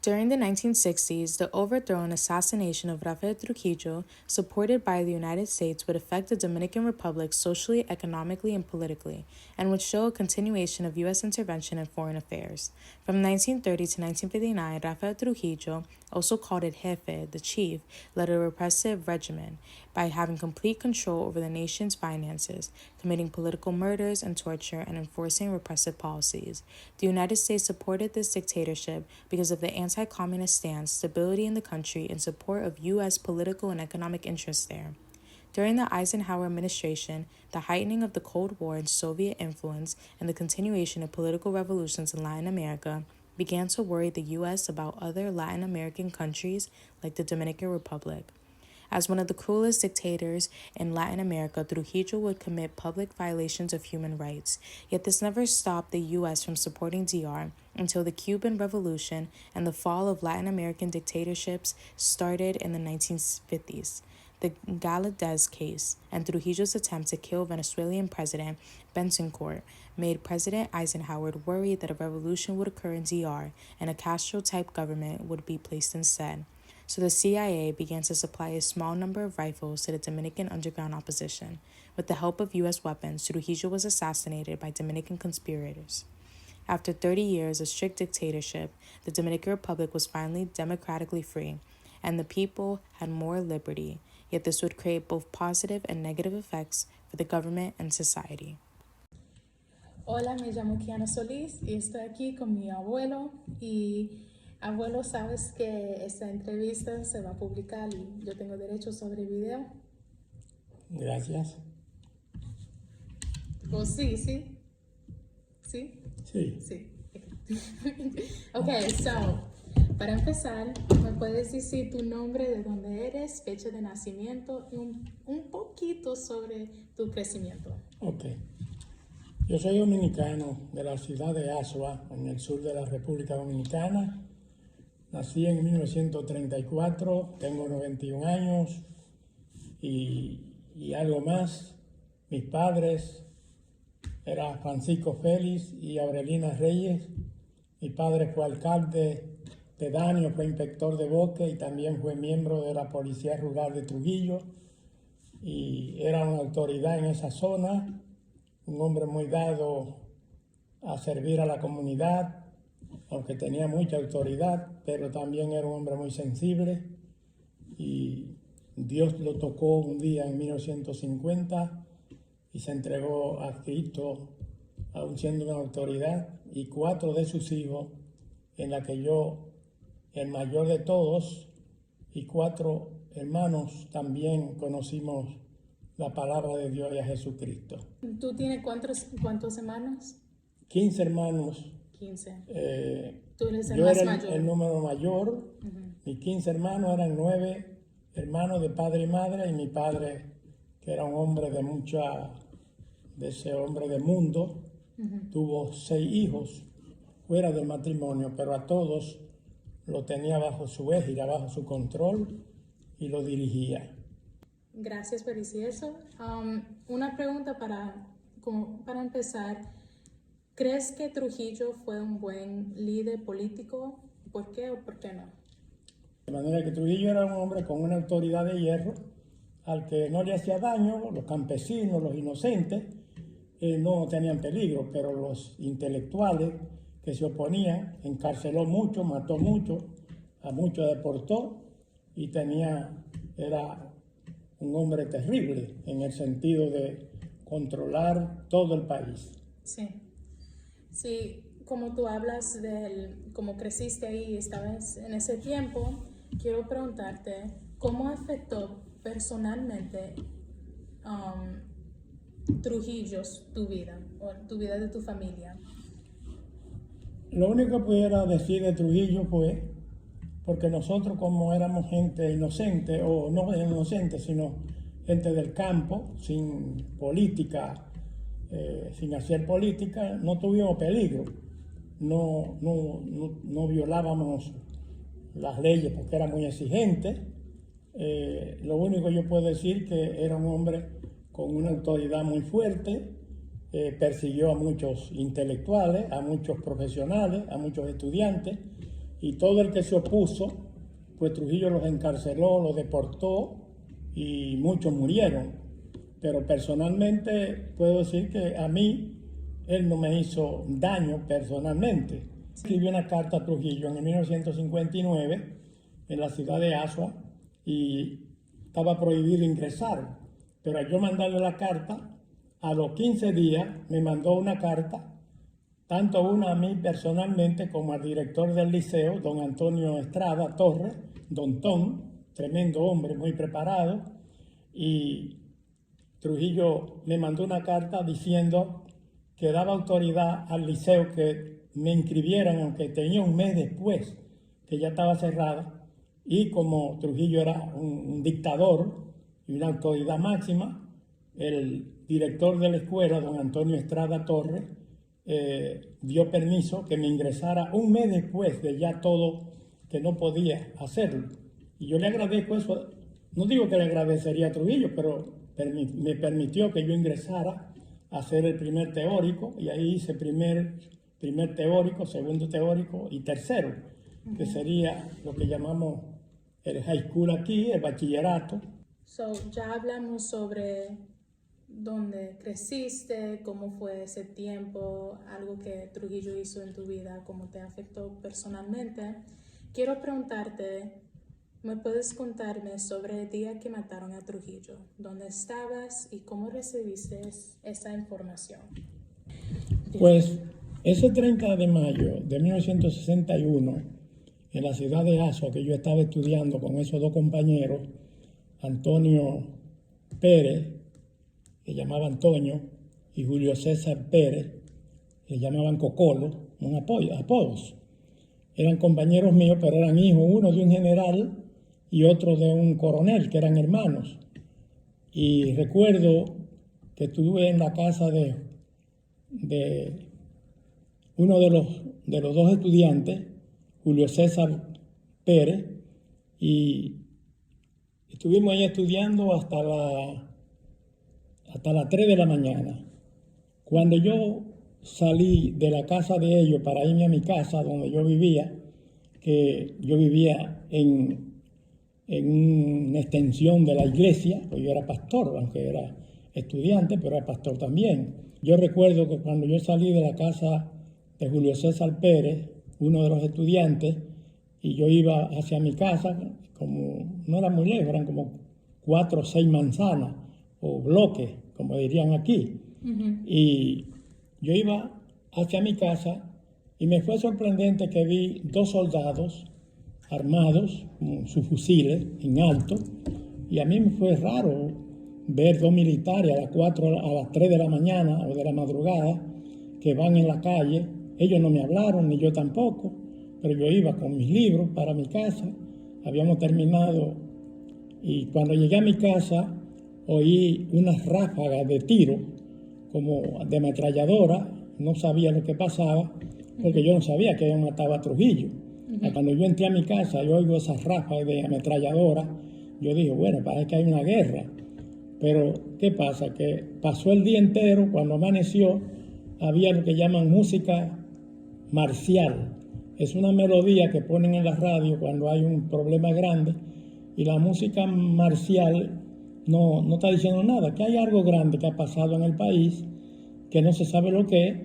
During the 1960s, the overthrow and assassination of Rafael Trujillo, supported by the United States, would affect the Dominican Republic socially, economically, and politically, and would show a continuation of U.S. intervention in foreign affairs. From 1930 to 1959, Rafael Trujillo, also called El Jefe, the chief, led a repressive regimen by having complete control over the nation's finances, committing political murders and torture, and enforcing repressive policies. The United States supported this dictatorship because of the anti-communist stance, stability in the country, and support of U.S. political and economic interests there. During the Eisenhower administration, the heightening of the Cold War and Soviet influence and the continuation of political revolutions in Latin America began to worry the U.S. about other Latin American countries like the Dominican Republic. As one of the cruelest dictators in Latin America, Trujillo would commit public violations of human rights. Yet this never stopped the U.S. from supporting DR until the Cuban Revolution and the fall of Latin American dictatorships started in the 1950s. The Gálvez case and Trujillo's attempt to kill Venezuelan President Betancourt made President Eisenhower worried that a revolution would occur in DR and a Castro-type government would be placed instead. So the CIA began to supply a small number of rifles to the Dominican underground opposition. With the help of U.S. weapons, Trujillo was assassinated by Dominican conspirators. After 30 years of strict dictatorship, the Dominican Republic was finally democratically free, and the people had more liberty. Yet this would create both positive and negative effects for the government and society. Hola, me llamo Kiana Solís y estoy aquí con mi abuelo y abuelo, sabes que esta entrevista se va a publicar y yo tengo derecho sobre video. Gracias. Oh, sí, sí. ¿Sí? Sí. Sí. Okay, so, para empezar, ¿me puedes decir tu nombre, de dónde eres, fecha de nacimiento y un poquito sobre tu crecimiento? Ok. Yo soy dominicano de la ciudad de Asua, en el sur de la República Dominicana. Nací en 1934, tengo 91 años y algo más. Mis padres eran Francisco Félix y Aurelina Reyes. Mi padre fue alcalde pedáneo, fue inspector de bosque y también fue miembro de la Policía Rural de Trujillo y era una autoridad en esa zona, un hombre muy dado a servir a la comunidad, aunque tenía mucha autoridad, pero también era un hombre muy sensible y Dios lo tocó un día en 1950 y se entregó a Cristo, aún siendo una autoridad, y 4 de sus hijos, en la que yo, el mayor de todos, y 4 hermanos, también conocimos la palabra de Dios y a Jesucristo. ¿Tú tienes cuántos hermanos? 15 hermanos. 15. Tú eres el yo más era mayor. el número mayor. Mis 15 hermanos eran 9 hermanos de padre y madre, y mi padre, que era un hombre de ese hombre de mundo, tuvo 6 hijos fuera del matrimonio, pero a todos lo tenía bajo su égida, bajo su control, y lo dirigía. Gracias por decir eso. Una pregunta para empezar. ¿Crees que Trujillo fue un buen líder político? ¿Por qué o por qué no? De manera que Trujillo era un hombre con una autoridad de hierro, al que no le hacía daño, los campesinos, los inocentes, no tenían peligro, pero los intelectuales que se oponían, encarceló mucho, mató mucho, a muchos deportó y era un hombre terrible en el sentido de controlar todo el país. Sí. Sí, como tú hablas de cómo creciste ahí y estabas en ese tiempo, quiero preguntarte, ¿cómo afectó personalmente Trujillo tu vida o tu vida de tu familia? Lo único que pudiera decir de Trujillo fue, porque nosotros como éramos gente inocente, o no inocente, sino gente del campo, sin política, sin hacer política, no tuvimos peligro, no violábamos las leyes porque era muy exigente. Lo único que yo puedo decir que era un hombre con una autoridad muy fuerte, persiguió a muchos intelectuales, a muchos profesionales, a muchos estudiantes, y todo el que se opuso, pues Trujillo los encarceló, los deportó y muchos murieron. Pero personalmente puedo decir que a mí él no me hizo daño personalmente. Escribió una carta a Trujillo en 1959 en la ciudad de Azua y estaba prohibido ingresar. Pero al yo mandarle la carta, a los 15 días me mandó una carta, tanto una a mí personalmente como al director del liceo, don Antonio Estrada Torres, don Tom, tremendo hombre, muy preparado, y Trujillo me mandó una carta diciendo que daba autoridad al liceo que me inscribieran, aunque tenía un mes después que ya estaba cerrada, y como Trujillo era un dictador y una autoridad máxima, el director de la escuela, don Antonio Estrada Torres, dio permiso que me ingresara un mes después de ya todo, que no podía hacerlo. Y yo le agradezco eso, no digo que le agradecería a Trujillo, pero me permitió que yo ingresara a hacer el primer teórico, y ahí hice primer teórico, segundo teórico y tercero, que sería lo que llamamos el high school aquí, el bachillerato. So, ya hablamos sobre dónde creciste, cómo fue ese tiempo, algo que Trujillo hizo en tu vida, cómo te afectó personalmente. Quiero preguntarte, ¿me puedes contarme sobre el día que mataron a Trujillo? ¿Dónde estabas y cómo recibiste esa información? Pues ese 30 de mayo de 1961, en la ciudad de Azua, que yo estaba estudiando con esos dos compañeros, Antonio Pérez, que llamaban Antonio, y Julio César Pérez, que llamaban Cocolo, apodos. Eran compañeros míos, pero eran hijos, uno de un general y otro de un coronel, que eran hermanos. Y recuerdo que estuve en la casa de uno de los dos estudiantes, Julio César Pérez, y estuvimos ahí estudiando hasta las 3 de la mañana. Cuando yo salí de la casa de ellos para irme a mi casa donde yo vivía, que yo vivía en una extensión de la iglesia, pues yo era pastor, aunque era estudiante, pero era pastor también. Yo recuerdo que cuando yo salí de la casa de Julio César Pérez, uno de los estudiantes, y yo iba hacia mi casa, como no era muy lejos, eran como 4 o 6 manzanas, o bloques, como dirían aquí. Y yo iba hacia mi casa y me fue sorprendente que vi 2 soldados armados con sus fusiles en alto, y a mí me fue raro ver 2 militares a las 3 de la mañana o de la madrugada que van en la calle. Ellos no me hablaron, ni yo tampoco, pero yo iba con mis libros para mi casa. Habíamos terminado y cuando llegué a mi casa oí unas ráfagas de tiro, como de ametralladora. No sabía lo que pasaba, porque yo no sabía que habían matado a Trujillo. Cuando yo entré a mi casa y oigo esas ráfagas de ametralladora, yo dije, bueno, parece que hay una guerra. Pero, ¿qué pasa? Que pasó el día entero, cuando amaneció, había lo que llaman música marcial. Es una melodía que ponen en la radio cuando hay un problema grande, y la música marcial no está diciendo nada, que hay algo grande que ha pasado en el país, que no se sabe lo que es,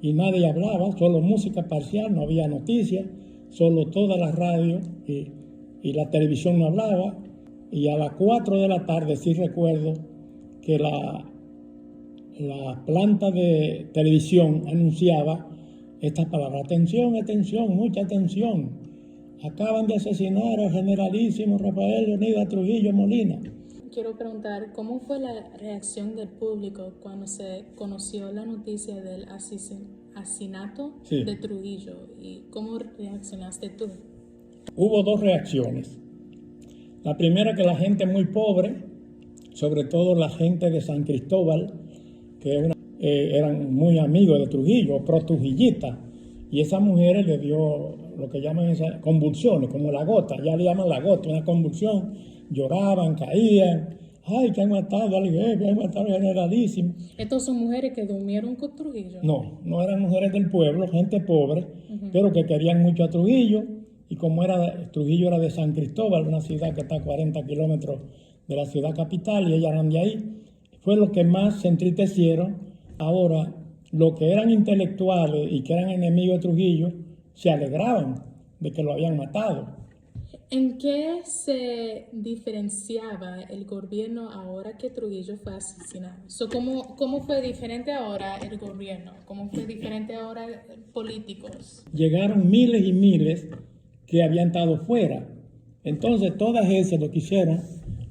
y nadie hablaba, solo música parcial, no había noticias, solo toda la radio y la televisión no hablaba. Y a las 4 de la tarde sí recuerdo que la planta de televisión anunciaba estas palabras: atención, atención, mucha atención, acaban de asesinar al generalísimo Rafael Leonidas Trujillo Molina. Quiero preguntar, ¿cómo fue la reacción del público cuando se conoció la noticia del asesinato de Trujillo? ¿Y cómo reaccionaste tú? Hubo 2 reacciones. La primera, que la gente muy pobre, sobre todo la gente de San Cristóbal, que eran muy amigos de Trujillo, pro-trujillistas, y esas mujeres le dio lo que llaman esas convulsiones, como la gota, ya le llaman la gota, una convulsión, lloraban, caían, ay, que han matado al jefe, han matado al generalísimo. ¿Estas son mujeres que durmieron con Trujillo? No eran mujeres del pueblo, gente pobre, pero que querían mucho a Trujillo, y como Trujillo era de San Cristóbal, una ciudad que está a 40 kilómetros de la ciudad capital, y ellas eran de ahí, fue lo que más se entristecieron. Ahora, los que eran intelectuales y que eran enemigos de Trujillo, se alegraban de que lo habían matado. ¿En qué se diferenciaba el gobierno ahora que Trujillo fue asesinado? ¿Cómo fue diferente ahora el gobierno? ¿Cómo fue diferente ahora políticos? Llegaron miles y miles que habían estado fuera. Entonces, todas esas lo que hicieron,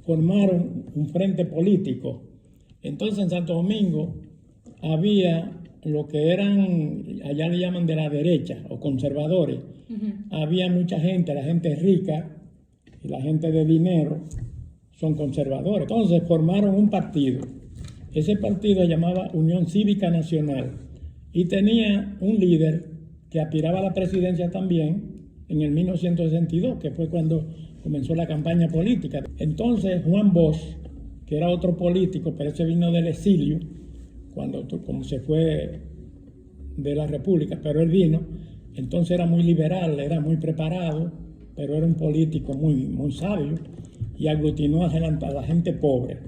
formaron un frente político. Entonces, en Santo Domingo había lo que eran, allá le llaman de la derecha o conservadores. Había mucha gente, la gente rica y la gente de dinero son conservadores. Entonces formaron un partido. Ese partido se llamaba Unión Cívica Nacional y tenía un líder que aspiraba a la presidencia también en el 1962, que fue cuando comenzó la campaña política. Entonces Juan Bosch, que era otro político, pero ese vino del exilio, como se fue de la República, pero él vino. Entonces era muy liberal, era muy preparado, pero era un político muy sabio y aglutinó a la gente pobre.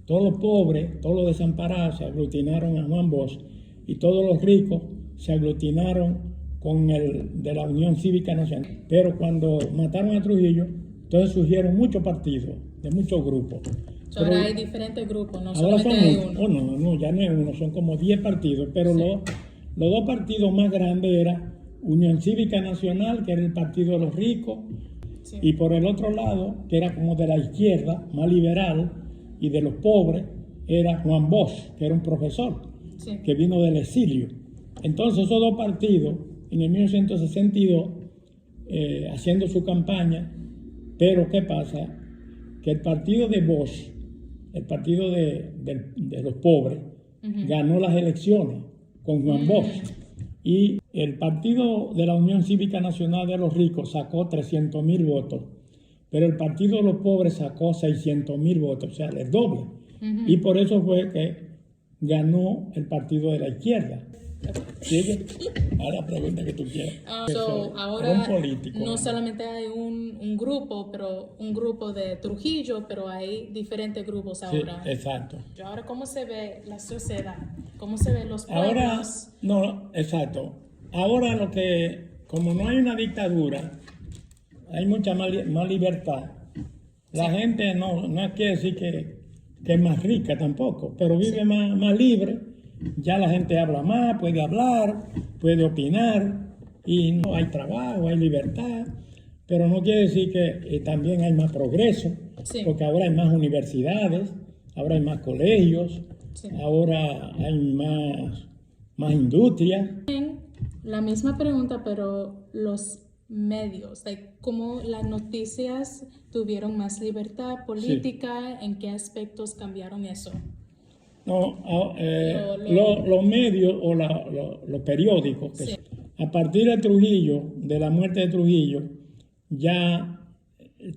Todos los pobres, todos los desamparados se aglutinaron a Juan Bosch y todos los ricos se aglutinaron con el de la Unión Cívica Nacional. Pero cuando mataron a Trujillo, entonces surgieron muchos partidos, de muchos grupos. Ahora hay diferentes grupos, no ahora solamente hay uno. No, ya no es uno, son como 10 partidos, pero sí. Los dos partidos más grandes eran Unión Cívica Nacional, que era el partido de los ricos, sí. Y por el otro lado, que era como de la izquierda, más liberal, y de los pobres, era Juan Bosch, que era un profesor, sí. Que vino del exilio. Entonces esos dos partidos, en el 1962, haciendo su campaña, pero ¿qué pasa? Que el partido de Bosch, el partido de los pobres, ganó las elecciones con Juan Bosch. Y el partido de la Unión Cívica Nacional de los Ricos sacó 300,000 votos, pero el partido de los pobres sacó 600,000 votos, o sea, el doble. Y por eso fue que ganó el partido de la izquierda. ¿Sigue? A la pregunta que tú quieras. Ahora no solamente hay un grupo, pero un grupo de Trujillo, pero hay diferentes grupos ahora. Sí, exacto. Ahora, ¿cómo se ve la sociedad? ¿Cómo se ven los pueblos? Ahora, no, exacto. Ahora como no hay una dictadura, hay mucha más libertad. La gente no quiere decir que es más rica tampoco, pero vive más libre. Ya la gente habla más, puede hablar, puede opinar, y no hay trabajo, hay libertad, pero no quiere decir que también hay más progreso, porque ahora hay más universidades, ahora hay más colegios, ahora hay más industria. La misma pregunta, pero los medios, cómo las noticias tuvieron más libertad política, ¿en qué aspectos cambiaron eso? No, los medios o los periódicos, a partir de Trujillo, de la muerte de Trujillo, ya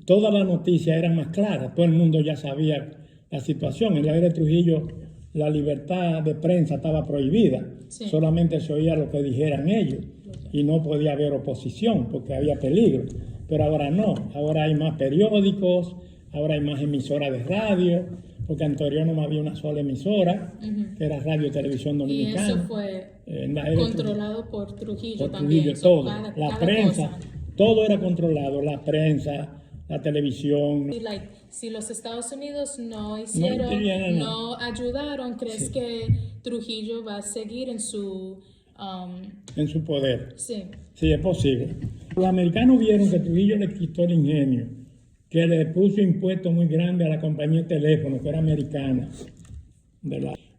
todas las noticias eran más claras, todo el mundo ya sabía la situación. En la era de Trujillo la libertad de prensa estaba prohibida, solamente se oía lo que dijeran ellos y no podía haber oposición porque había peligro. Pero ahora no, ahora hay más periódicos, ahora hay más emisoras de radio, porque anterior no había una sola emisora, que era Radio Televisión Dominicana. Y eso fue controlado por Trujillo también. Trujillo, todo. La prensa, todo era controlado, la prensa, la televisión. Si los Estados Unidos no ayudaron, ¿crees que Trujillo va a seguir en su poder? Sí. Sí, es posible. Los americanos vieron que Trujillo le quitó el ingenio, que le puso impuestos muy grandes a la compañía de teléfono, que era americana.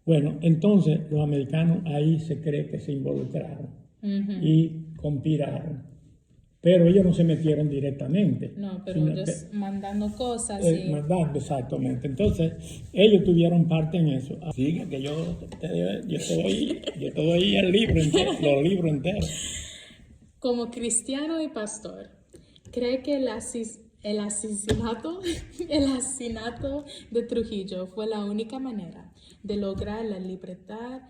Bueno, entonces los americanos ahí se cree que se involucraron y conspiraron. Pero ellos no se metieron directamente. No, pero ellos mandando cosas. Mandando, exactamente. Entonces, ellos tuvieron parte en eso. Así que yo te doy el libro entero, los libros enteros. Como cristiano y pastor, ¿cree que el asesinato de Trujillo fue la única manera de lograr la libertad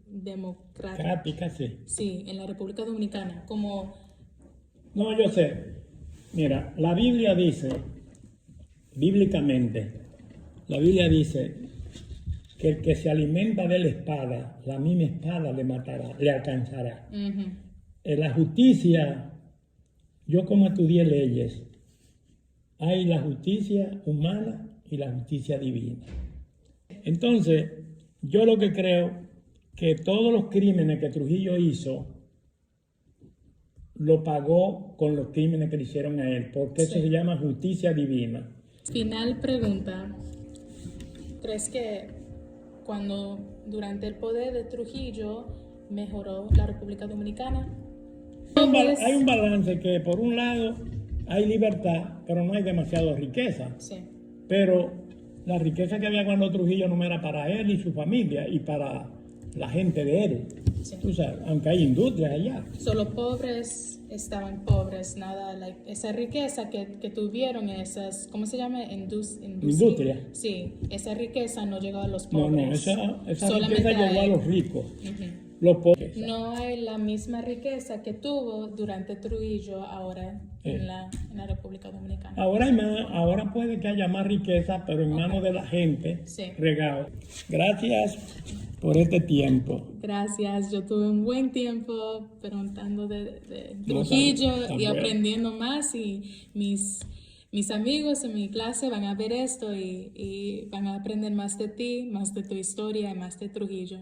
democrática? Sí. Sí, en la República Dominicana. No, yo sé. Mira, la Biblia dice, bíblicamente, la Biblia dice que el que se alimenta de la espada, la misma espada le matará, le alcanzará. En la justicia, yo como estudié leyes, hay la justicia humana y la justicia divina. Entonces, yo lo que creo que todos los crímenes que Trujillo hizo, lo pagó con los crímenes que le hicieron a él, porque eso se llama justicia divina. Final pregunta. ¿Crees que durante el poder de Trujillo mejoró la República Dominicana? Hay un balance que por un lado hay libertad, pero no hay demasiada riqueza. Sí. Pero la riqueza que había cuando Trujillo no era para él y su familia y para la gente de él. Sí. Tú sabes, aunque hay industrias allá. Solo pobres estaban pobres, nada, esa riqueza que tuvieron, esas, ¿cómo se llama? Industria. Sí, esa riqueza no llegó a los No, pobres. esa solamente riqueza llegó a los ricos. Los pobres. No hay la misma riqueza que tuvo durante Trujillo ahora en la República Dominicana. Ahora puede que haya más riqueza, pero en manos de la gente, regado. Gracias por este tiempo. Gracias, yo tuve un buen tiempo preguntando de Trujillo y aprendiendo más, y mis amigos en mi clase van a ver esto y van a aprender más de ti, más de tu historia y más de Trujillo.